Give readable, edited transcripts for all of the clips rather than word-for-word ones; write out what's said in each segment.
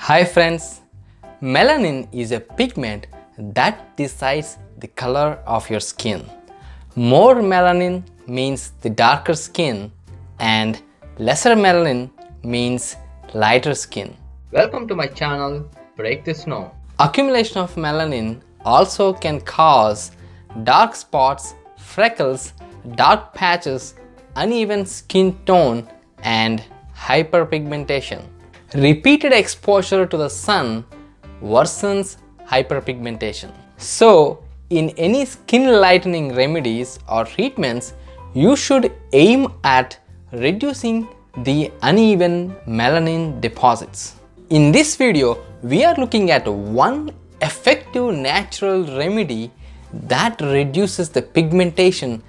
Hi friends, melanin is a pigment that decides the color of your skin. More melanin means the darker skin and lesser melanin means lighter skin. Welcome to my channel, Break the Snow. Accumulation of melanin also can cause dark spots, freckles, dark patches, uneven skin tone and hyperpigmentation. Repeated exposure to the sun worsens hyperpigmentation. So, in any skin lightening remedies or treatments, you should aim at reducing the uneven melanin deposits. In this video, we are looking at one effective natural remedy that reduces the pigmentation,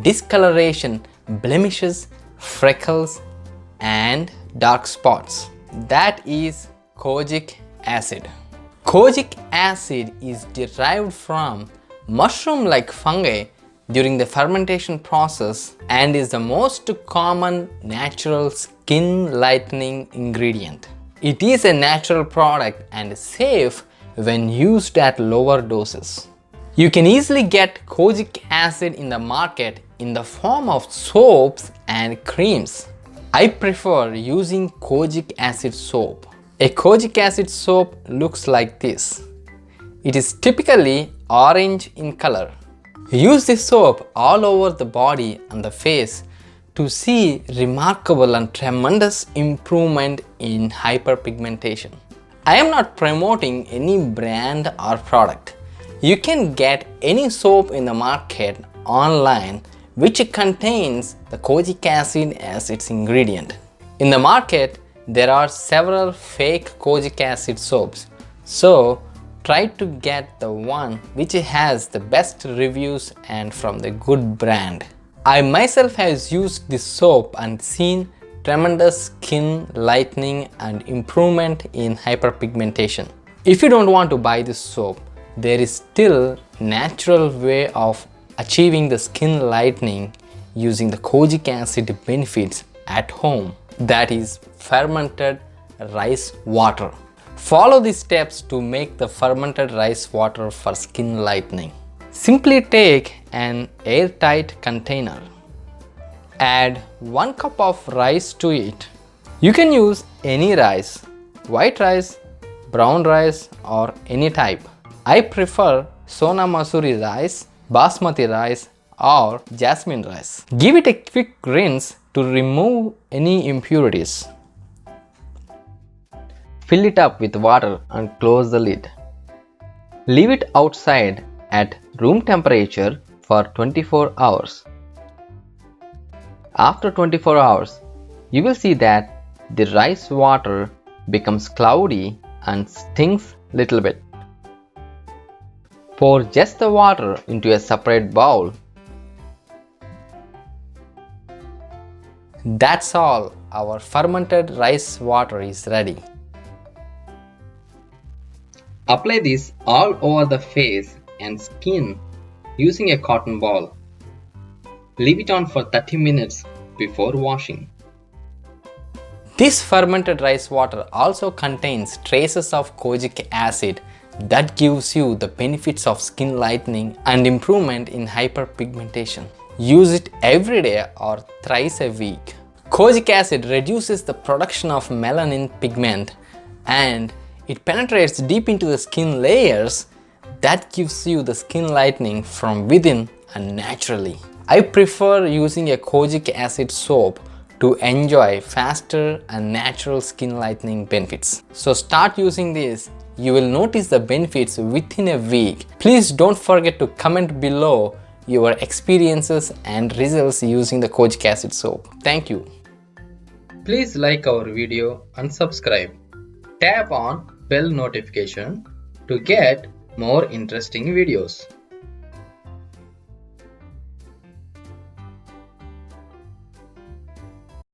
discoloration, blemishes, freckles, and dark spots. That is kojic acid. Kojic acid is derived from mushroom-like fungi during the fermentation process and is the most common natural skin lightening ingredient. It is a natural product and safe when used at lower doses. You can easily get kojic acid in the market in the form of soaps and creams. I prefer using kojic acid soap. A kojic acid soap looks like this. It is typically orange in color. Use this soap all over the body and the face to see remarkable and tremendous improvement in hyperpigmentation. I am not promoting any brand or product. You can get any soap in the market online which contains the kojic acid as its ingredient. In the market, there are several fake kojic acid soaps, so try to get the one which has the best reviews and from the good brand. I myself have used this soap and seen tremendous skin lightening and improvement in hyperpigmentation. If you don't want to buy this soap, there is still natural way of achieving the skin lightening using the kojic acid benefits at home, that is fermented rice water. Follow these steps to make the fermented rice water for skin lightening. Simply take an airtight container. Add 1 cup of rice to it. You can use any rice, white rice, brown rice or any type. I prefer Sona Masuri rice, basmati rice or jasmine rice. Give it a quick rinse to remove any impurities. Fill it up with water and close the lid. Leave it outside at room temperature for 24 hours. After 24 hours, you will see that the rice water becomes cloudy and stinks little bit. Pour just the water into a separate bowl. That's all, our fermented rice water is ready. Apply this all over the face and skin using a cotton ball. Leave it on for 30 minutes before washing. This fermented rice water also contains traces of kojic acid that gives you the benefits of skin lightening and improvement in hyperpigmentation. Use it every day or thrice a week. Kojic acid reduces the production of melanin pigment and it penetrates deep into the skin layers that gives you the skin lightening from within and naturally. I prefer using a kojic acid soap to enjoy faster and natural skin lightening benefits. So start using this. You will notice the benefits within a week. Please don't forget to comment below your experiences and results using the kojic acid soap. Thank you. Please like our video and subscribe. Tap on bell notification to get more interesting videos.